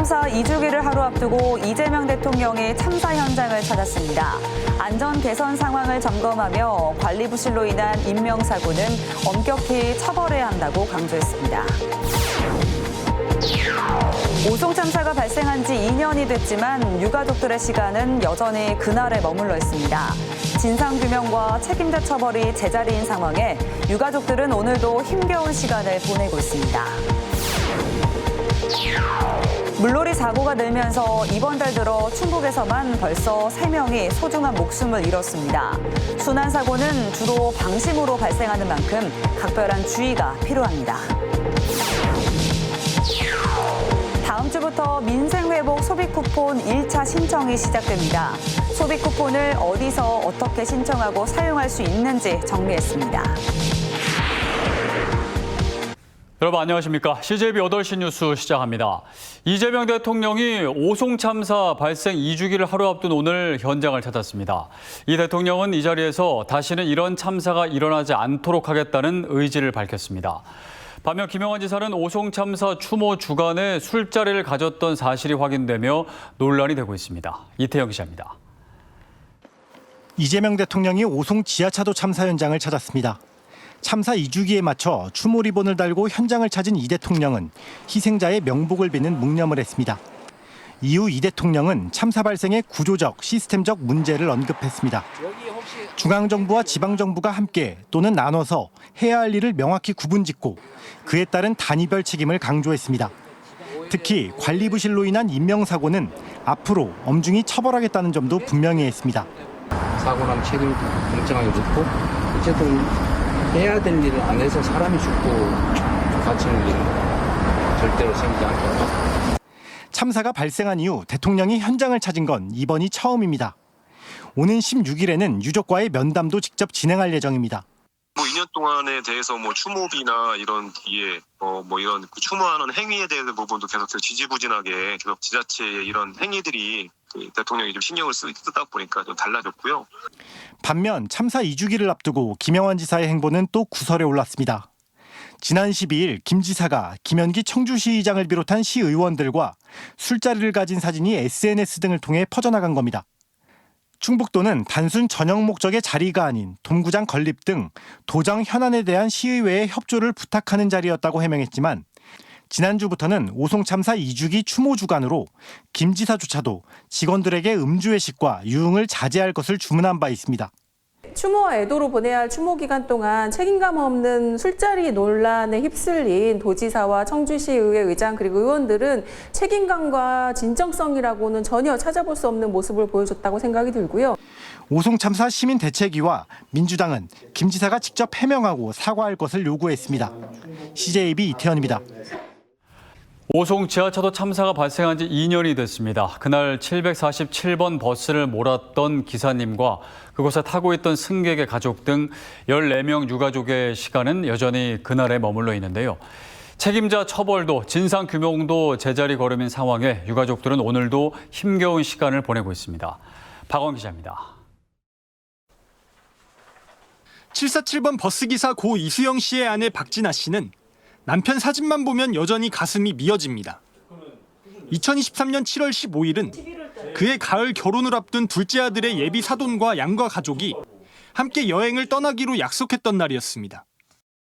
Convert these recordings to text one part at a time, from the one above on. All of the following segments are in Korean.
참사 2주기를 하루 앞두고 이재명 대통령이 참사 현장을 찾았습니다. 안전 개선 상황을 점검하며 관리 부실로 인한 인명사고는 엄격히 처벌해야 한다고 강조했습니다. 오송 참사가 발생한 지 2년이 됐지만 유가족들의 시간은 여전히 그날에 머물러 있습니다. 진상규명과 책임자 처벌이 제자리인 상황에 유가족들은 오늘도 힘겨운 시간을 보내고 있습니다. 물놀이 사고가 늘면서 이번 달 들어 충북에서만 벌써 3명이 소중한 목숨을 잃었습니다. 순환 사고는 주로 방심으로 발생하는 만큼 각별한 주의가 필요합니다. 다음 주부터 민생회복 소비쿠폰 1차 신청이 시작됩니다. 소비쿠폰을 어디서 어떻게 신청하고 사용할 수 있는지 정리했습니다. 여러분 안녕하십니까. CJB 8시 뉴스 시작합니다. 이재명 대통령이 오송 참사 발생 2주기를 하루 앞둔 오늘 현장을 찾았습니다. 이 대통령은 이 자리에서 다시는 이런 참사가 일어나지 않도록 하겠다는 의지를 밝혔습니다. 반면 김영환 지사는 오송 참사 추모 주간에 술자리를 가졌던 사실이 확인되며 논란이 되고 있습니다. 이태영 기자입니다. 이재명 대통령이 오송 지하차도 참사 현장을 찾았습니다. 참사 2주기에 맞춰 추모 리본을 달고 현장을 찾은 이 대통령은 희생자의 명복을 비는 묵념을 했습니다. 이후 이 대통령은 참사 발생의 구조적, 시스템적 문제를 언급했습니다. 중앙정부와 지방정부가 함께 또는 나눠서 해야 할 일을 명확히 구분짓고 그에 따른 단위별 책임을 강조했습니다. 특히 관리 부실로 인한 인명사고는 앞으로 엄중히 처벌하겠다는 점도 분명히 했습니다. 사고 난 책임 공정하게 묻고 어쨌든 해야 될 일을 안 해서 사람이 죽고 다치는 일은 절대로 생기지 않겠다. 참사가 발생한 이후 대통령이 현장을 찾은 건 이번이 처음입니다. 오는 16일에는 유족과의 면담도 직접 진행할 예정입니다. 2년 동안에 대해서 추모비나 이런 뒤에 이런 추모하는 행위에 대한 부분도 계속 지지부진하게 계속 지자체의 이런 행위들이 대통령이 좀 신경을 쓰다 보니까 좀 달라졌고요. 반면 참사 2주기를 앞두고 김영환 지사의 행보는 또 구설에 올랐습니다. 지난 12일 김 지사가 김현기 청주시의장을 비롯한 시의원들과 술자리를 가진 사진이 SNS 등을 통해 퍼져나간 겁니다. 충북도는 단순 전형 목적의 자리가 아닌 돔구장 건립 등 도정 현안에 대한 시의회의 협조를 부탁하는 자리였다고 해명했지만 지난주부터는 오송 참사 2주기 추모 주간으로 김 지사조차도 직원들에게 음주회식과 유흥을 자제할 것을 주문한 바 있습니다. 추모와 애도로 보내야 할 추모 기간 동안 책임감 없는 술자리 논란에 휩쓸린 도지사와 청주시의회 의장 그리고 의원들은 책임감과 진정성이라고는 전혀 찾아볼 수 없는 모습을 보여줬다고 생각이 들고요. 오송 참사 시민대책위와 민주당은 김 지사가 직접 해명하고 사과할 것을 요구했습니다. CJB 이태현입니다. 오송 지하차도 참사가 발생한 지 2년이 됐습니다. 그날 747번 버스를 몰았던 기사님과 그곳에 타고 있던 승객의 가족 등 14명 유가족의 시간은 여전히 그날에 머물러 있는데요. 책임자 처벌도 진상규명도 제자리 걸음인 상황에 유가족들은 오늘도 힘겨운 시간을 보내고 있습니다. 박원 기자입니다. 747번 버스기사 고 이수영 씨의 아내 박진아 씨는 남편 사진만 보면 여전히 가슴이 미어집니다. 2023년 7월 15일은 그의 가을 결혼을 앞둔 둘째 아들의 예비 사돈과 양가 가족이 함께 여행을 떠나기로 약속했던 날이었습니다.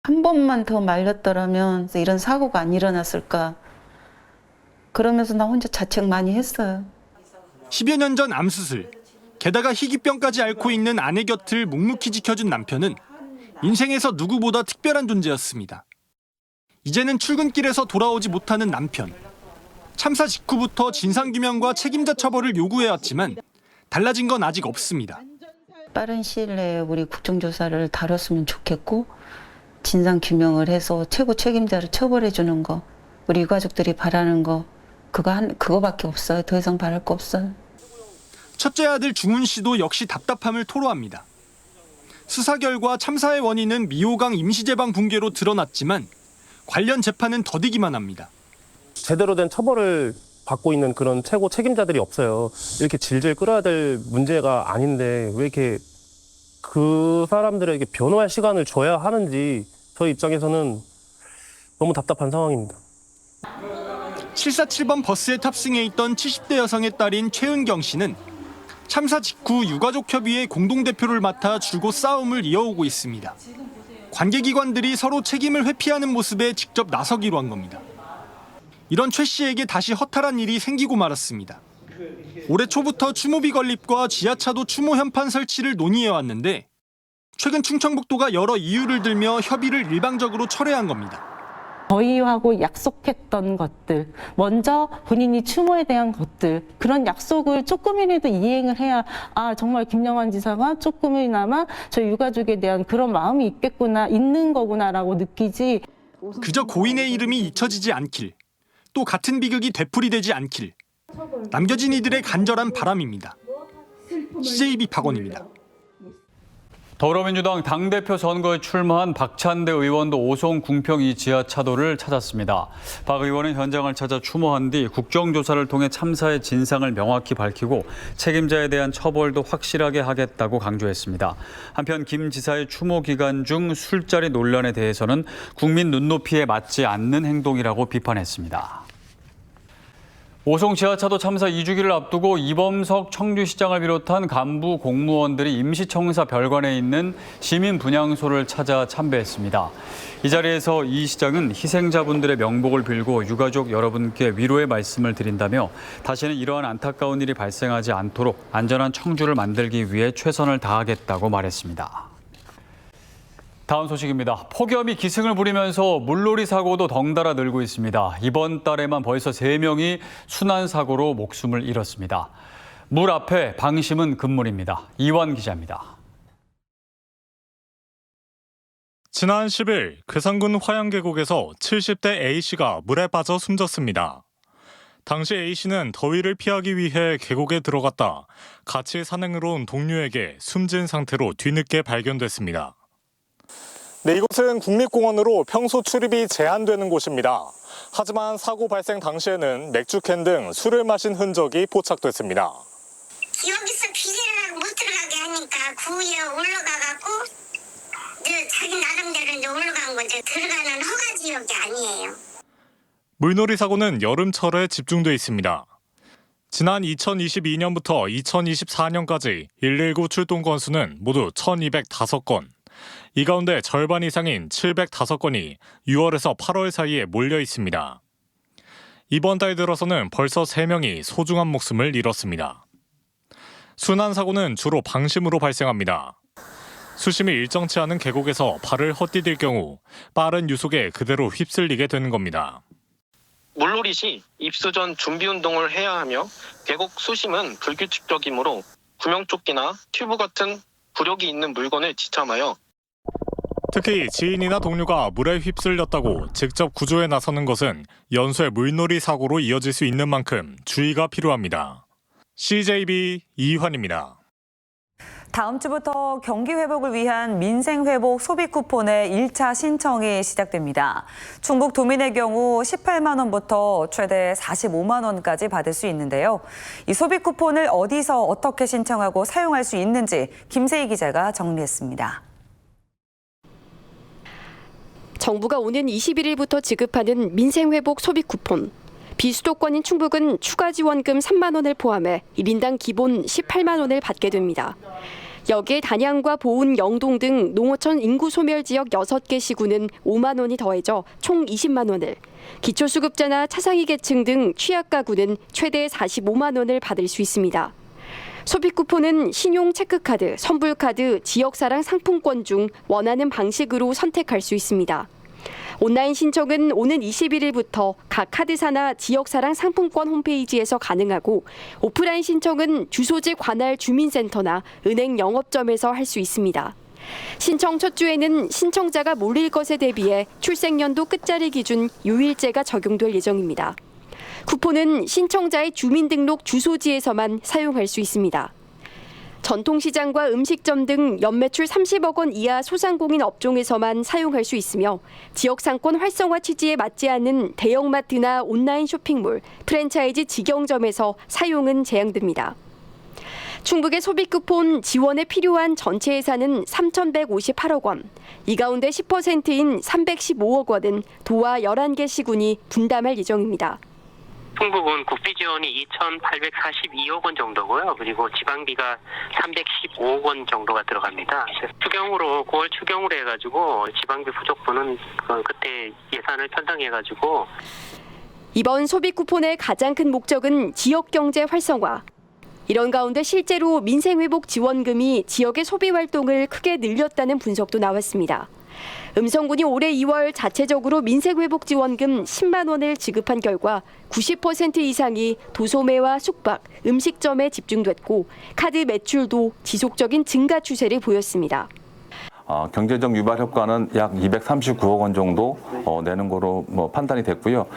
한 번만 더 말렸더라면 이런 사고가 안 일어났을까. 그러면서 나 혼자 자책 많이 했어요. 10여 년 전 암수술, 게다가 희귀병까지 앓고 있는 아내 곁을 묵묵히 지켜준 남편은 인생에서 누구보다 특별한 존재였습니다. 이제는 출근길에서 돌아오지 못하는 남편. 참사 직후부터 진상규명과 책임자 처벌을 요구해왔지만 달라진 건 아직 없습니다. 빠른 시일 내에 우리 국정조사를 다뤘으면 좋겠고 진상규명을 해서 최고 책임자를 처벌해 주는 거, 우리 유가족들이 바라는 거 그거밖에 없어요. 더 이상 바랄 거 없어요. 첫째 아들 중훈 씨도 역시 답답함을 토로합니다. 수사 결과 참사의 원인은 미호강 임시제방 붕괴로 드러났지만 관련 재판은 더디기만 합니다. 제대로 된 처벌을 받고 있는 그런 최고 책임자들이 없어요. 이렇게 질질 끌어야 될 문제가 아닌데 왜 이렇게 그 사람들에게 변호할 시간을 줘야 하는지 저희 입장에서는 너무 답답한 상황입니다. 747번 버스에 탑승해 있던 70대 여성의 딸인 최은경 씨는 참사 직후 유가족협의회 공동대표를 맡아 줄곧 싸움을 이어오고 있습니다. 관계기관들이 서로 책임을 회피하는 모습에 직접 나서기로 한 겁니다. 이런 최 씨에게 다시 허탈한 일이 생기고 말았습니다. 올해 초부터 추모비 건립과 지하차도 추모 현판 설치를 논의해왔는데 최근 충청북도가 여러 이유를 들며 협의를 일방적으로 철회한 겁니다. 저희하고 약속했던 것들, 먼저 본인이 추모에 대한 것들, 그런 약속을 조금이라도 이행을 해야 정말 김영환 지사가 조금이나마 저희 유가족에 대한 그런 마음이 있는 거구나라고 느끼지. 그저 고인의 이름이 잊혀지지 않길, 또 같은 비극이 되풀이되지 않길, 남겨진 이들의 간절한 바람입니다. CJB 박원입니다. 더불어민주당 당대표 선거에 출마한 박찬대 의원도 오송 궁평 지하차도를 찾았습니다. 박 의원은 현장을 찾아 추모한 뒤 국정조사를 통해 참사의 진상을 명확히 밝히고 책임자에 대한 처벌도 확실하게 하겠다고 강조했습니다. 한편 김 지사의 추모 기간 중 술자리 논란에 대해서는 국민 눈높이에 맞지 않는 행동이라고 비판했습니다. 오송 지하차도 참사 2주기를 앞두고 이범석 청주시장을 비롯한 간부 공무원들이 임시청사 별관에 있는 시민 분향소를 찾아 참배했습니다. 이 자리에서 이 시장은 희생자분들의 명복을 빌고 유가족 여러분께 위로의 말씀을 드린다며 다시는 이러한 안타까운 일이 발생하지 않도록 안전한 청주를 만들기 위해 최선을 다하겠다고 말했습니다. 다음 소식입니다. 폭염이 기승을 부리면서 물놀이 사고도 덩달아 늘고 있습니다. 이번 달에만 벌써 3명이 순환사고로 목숨을 잃었습니다. 물 앞에 방심은 금물입니다. 이완 기자입니다. 지난 10일 괴산군 화양계곡에서 70대 A씨가 물에 빠져 숨졌습니다. 당시 A씨는 더위를 피하기 위해 계곡에 들어갔다 같이 산행으로 온 동료에게 숨진 상태로 뒤늦게 발견됐습니다. 네, 이곳은 국립공원으로 평소 출입이 제한되는 곳입니다. 하지만 사고 발생 당시에는 맥주캔 등 술을 마신 흔적이 포착됐습니다. 여기서 비닐을 못 들어가게 하니까 그 위에 올라가갖고 자기 나름대로 이제 올라간 거죠. 들어가는 허가 지역이 아니에요. 물놀이 사고는 여름철에 집중돼 있습니다. 지난 2022년부터 2024년까지 119 출동 건수는 모두 1,205건. 이 가운데 절반 이상인 705건이 6월에서 8월 사이에 몰려 있습니다. 이번 달 들어서는 벌써 3명이 소중한 목숨을 잃었습니다. 순환사고는 주로 방심으로 발생합니다. 수심이 일정치 않은 계곡에서 발을 헛디딜 경우 빠른 유속에 그대로 휩쓸리게 되는 겁니다. 물놀이 시 입수 전 준비 운동을 해야 하며 계곡 수심은 불규칙적이므로 구명조끼나 튜브 같은 부력이 있는 물건을 지참하여 특히 지인이나 동료가 물에 휩쓸렸다고 직접 구조에 나서는 것은 연쇄 물놀이 사고로 이어질 수 있는 만큼 주의가 필요합니다. CJB 이환입니다. 다음 주부터 경기 회복을 위한 민생회복 소비 쿠폰의 1차 신청이 시작됩니다. 충북 도민의 경우 18만 원부터 최대 45만 원까지 받을 수 있는데요. 이 소비 쿠폰을 어디서 어떻게 신청하고 사용할 수 있는지 김세희 기자가 정리했습니다. 정부가 오는 21일부터 지급하는 민생회복 소비 쿠폰. 비수도권인 충북은 추가 지원금 3만 원을 포함해 1인당 기본 18만 원을 받게 됩니다. 여기에 단양과 보은, 영동 등 농어촌 인구 소멸 지역 6개 시군은 5만 원이 더해져 총 20만 원을, 기초수급자나 차상위 계층 등 취약가구는 최대 45만 원을 받을 수 있습니다. 소비 쿠폰은 신용 체크카드, 선불카드, 지역사랑 상품권 중 원하는 방식으로 선택할 수 있습니다. 온라인 신청은 오는 21일부터 각 카드사나 지역사랑 상품권 홈페이지에서 가능하고 오프라인 신청은 주소지 관할 주민센터나 은행 영업점에서 할 수 있습니다. 신청 첫 주에는 신청자가 몰릴 것에 대비해 출생연도 끝자리 기준 요일제가 적용될 예정입니다. 쿠폰은 신청자의 주민등록 주소지에서만 사용할 수 있습니다. 전통시장과 음식점 등 연매출 30억 원 이하 소상공인 업종에서만 사용할 수 있으며 지역상권 활성화 취지에 맞지 않는 대형마트나 온라인 쇼핑몰, 프랜차이즈 직영점에서 사용은 제한됩니다. 충북의 소비 쿠폰 지원에 필요한 전체 예산은 3,158억 원, 이 가운데 10%인 315억 원은 도와 11개 시군이 분담할 예정입니다. 충북은 국비 지원이 2,842억 원 정도고요. 그리고 지방비가 315억 원 정도가 들어갑니다. 추경으로 9월 추경으로 해가지고 지방비 부족분은 그때 예산을 편성해가지고 이번 소비 쿠폰의 가장 큰 목적은 지역 경제 활성화. 이런 가운데 실제로 민생회복 지원금이 지역의 소비 활동을 크게 늘렸다는 분석도 나왔습니다. 음성군이 올해 2월 자체적으로 민생회복 지원금 10만 원을 지급한 결과 90% 이상이 도소매와 숙박, 음식점에 집중됐고 카드 매출도 지속적인 증가 추세를 보였습니다. 경제적 유발 효과는 약 239억 원 정도 내는 거로 판단이 됐고요.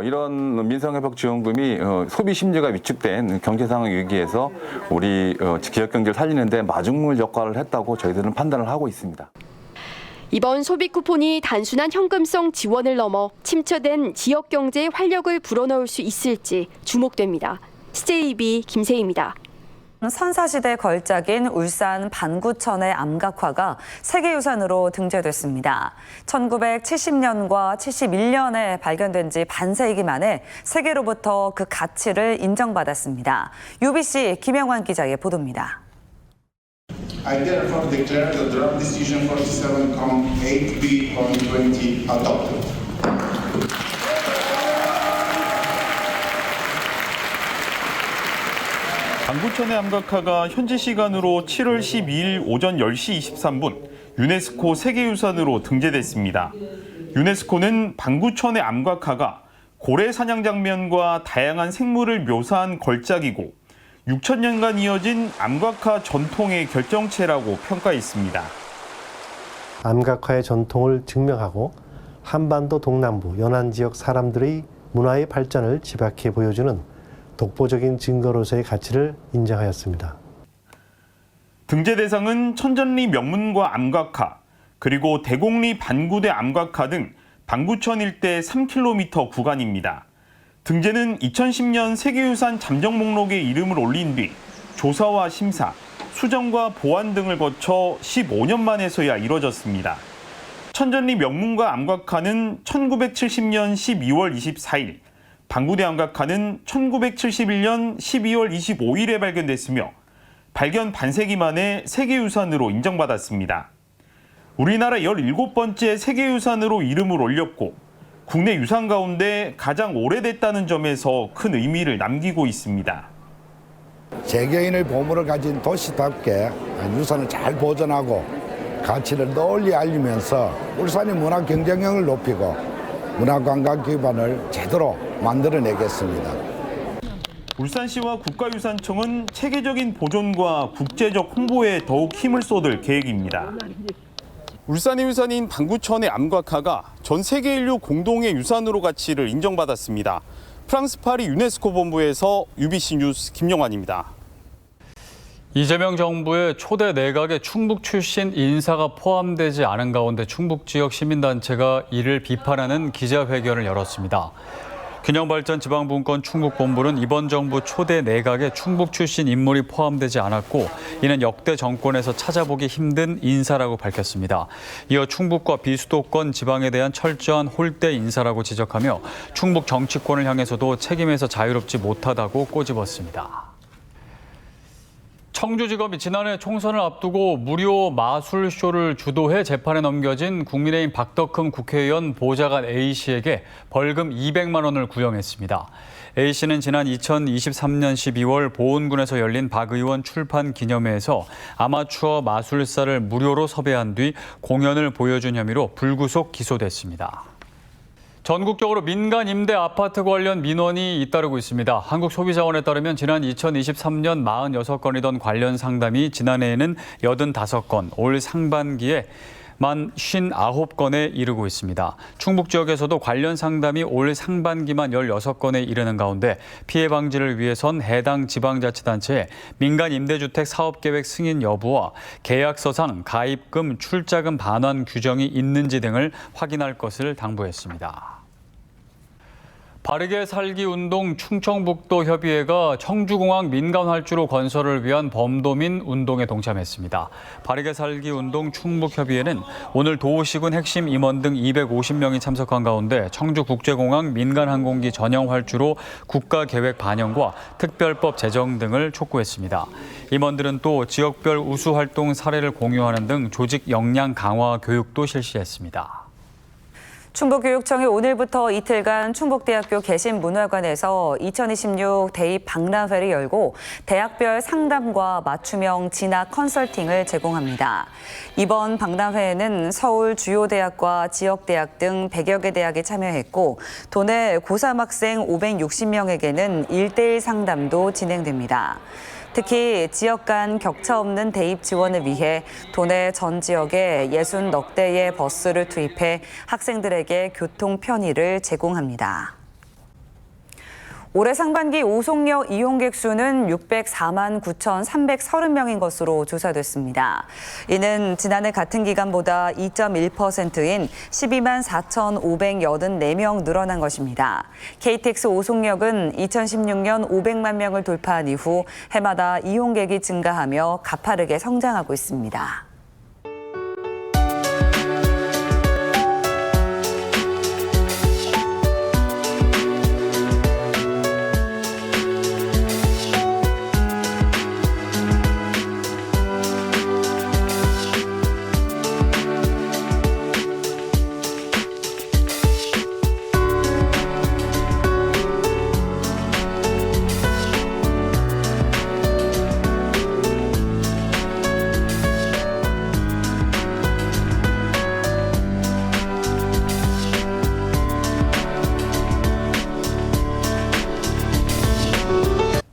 이런 민생회복 지원금이 소비 심리가 위축된 경제 상황 위기에서 우리 지역 경제를 살리는 데 마중물 역할을 했다고 저희들은 판단을 하고 있습니다. 이번 소비 쿠폰이 단순한 현금성 지원을 넘어 침체된 지역 경제의 활력을 불어넣을 수 있을지 주목됩니다. CJB 김세희입니다. 선사시대 걸작인 울산 반구천의 암각화가 세계유산으로 등재됐습니다. 1970년과 71년에 발견된 지 반세기 만에 세계로부터 그 가치를 인정받았습니다. UBC 김영환 기자의 보도입니다. I therefore declare the draft decision 47,8B/20 adopted. 반구천의 암각화가 현지 시간으로 7월 12일 오전 10시 23분 유네스코 세계유산으로 등재됐습니다. 유네스코는 반구천의 암각화가 고래 사냥 장면과 다양한 생물을 묘사한 걸작이고 6,000년간 이어진 암각화 전통의 결정체라고 평가했습니다. 암각화의 전통을 증명하고 한반도 동남부 연안 지역 사람들의 문화의 발전을 지박해 보여주는 독보적인 증거로서의 가치를 인정하였습니다. 등재 대상은 천전리 명문과 암각화, 그리고 대곡리 반구대 암각화 등 반구천 일대 3km 구간입니다. 등재는 2010년 세계유산 잠정 목록에 이름을 올린 뒤 조사와 심사, 수정과 보완 등을 거쳐 15년 만에서야 이뤄졌습니다. 천전리 명문과 암각화는 1970년 12월 24일, 반구대 암각화는 1971년 12월 25일에 발견됐으며 발견 반세기 만에 세계유산으로 인정받았습니다. 우리나라 17번째 세계유산으로 이름을 올렸고 국내 유산 가운데 가장 오래됐다는 점에서 큰 의미를 남기고 있습니다. 세계인의 보물을 가진 도시답게 유산을 잘 보존하고 가치를 널리 알리면서 울산의 문화 경쟁력을 높이고 문화관광 기반을 제대로 만들어내겠습니다. 울산시와 국가유산청은 체계적인 보존과 국제적 홍보에 더욱 힘을 쏟을 계획입니다. 울산의 유산인 반구천의 암각화가 전 세계 인류 공동의 유산으로 가치를 인정받았습니다. 프랑스 파리 유네스코 본부에서 UBC 뉴스 김영환입니다. 이재명 정부의 초대 내각에 충북 출신 인사가 포함되지 않은 가운데 충북 지역 시민단체가 이를 비판하는 기자회견을 열었습니다. 균형발전 지방분권 충북본부는 이번 정부 초대 내각에 충북 출신 인물이 포함되지 않았고 이는 역대 정권에서 찾아보기 힘든 인사라고 밝혔습니다. 이어 충북과 비수도권 지방에 대한 철저한 홀대 인사라고 지적하며 충북 정치권을 향해서도 책임에서 자유롭지 못하다고 꼬집었습니다. 청주지검이 지난해 총선을 앞두고 무료 마술쇼를 주도해 재판에 넘겨진 국민의힘 박덕흠 국회의원 보좌관 A씨에게 벌금 200만 원을 구형했습니다. A씨는 지난 2023년 12월 보은군에서 열린 박 의원 출판 기념회에서 아마추어 마술사를 무료로 섭외한 뒤 공연을 보여준 혐의로 불구속 기소됐습니다. 전국적으로 민간 임대 아파트 관련 민원이 잇따르고 있습니다. 한국소비자원에 따르면 지난 2023년 46건이던 관련 상담이 지난해에는 85건, 올 상반기에 만 59건에 이르고 있습니다. 충북 지역에서도 관련 상담이 올 상반기만 16건에 이르는 가운데 피해 방지를 위해선 해당 지방자치단체에 민간 임대주택 사업계획 승인 여부와 계약서상 가입금, 출자금 반환 규정이 있는지 등을 확인할 것을 당부했습니다. 바르게 살기 운동 충청북도 협의회가 청주공항 민간 활주로 건설을 위한 범도민 운동에 동참했습니다. 바르게 살기 운동 충북협의회는 오늘 도시군 핵심 임원 등 250명이 참석한 가운데 청주국제공항 민간 항공기 전용 활주로 국가계획 반영과 특별법 제정 등을 촉구했습니다. 임원들은 또 지역별 우수 활동 사례를 공유하는 등 조직 역량 강화 교육도 실시했습니다. 충북교육청이 오늘부터 이틀간 충북대학교 개신문화관에서 2026 대입 박람회를 열고 대학별 상담과 맞춤형 진학 컨설팅을 제공합니다. 이번 박람회에는 서울 주요 대학과 지역대학 등 100여 개 대학이 참여했고 도내 고3 학생 560명에게는 1:1 상담도 진행됩니다. 특히 지역 간 격차 없는 대입 지원을 위해 도내 전 지역에 60넉 대의 버스를 투입해 학생들에게 교통 편의를 제공합니다. 올해 상반기 오송역 이용객 수는 604만 9,330명인 것으로 조사됐습니다. 이는 지난해 같은 기간보다 2.1%인 12만 4,584명 늘어난 것입니다. KTX 오송역은 2016년 500만 명을 돌파한 이후 해마다 이용객이 증가하며 가파르게 성장하고 있습니다.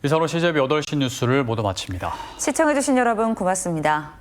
이상으로 CJB 8시 뉴스를 모두 마칩니다. 시청해주신 여러분 고맙습니다.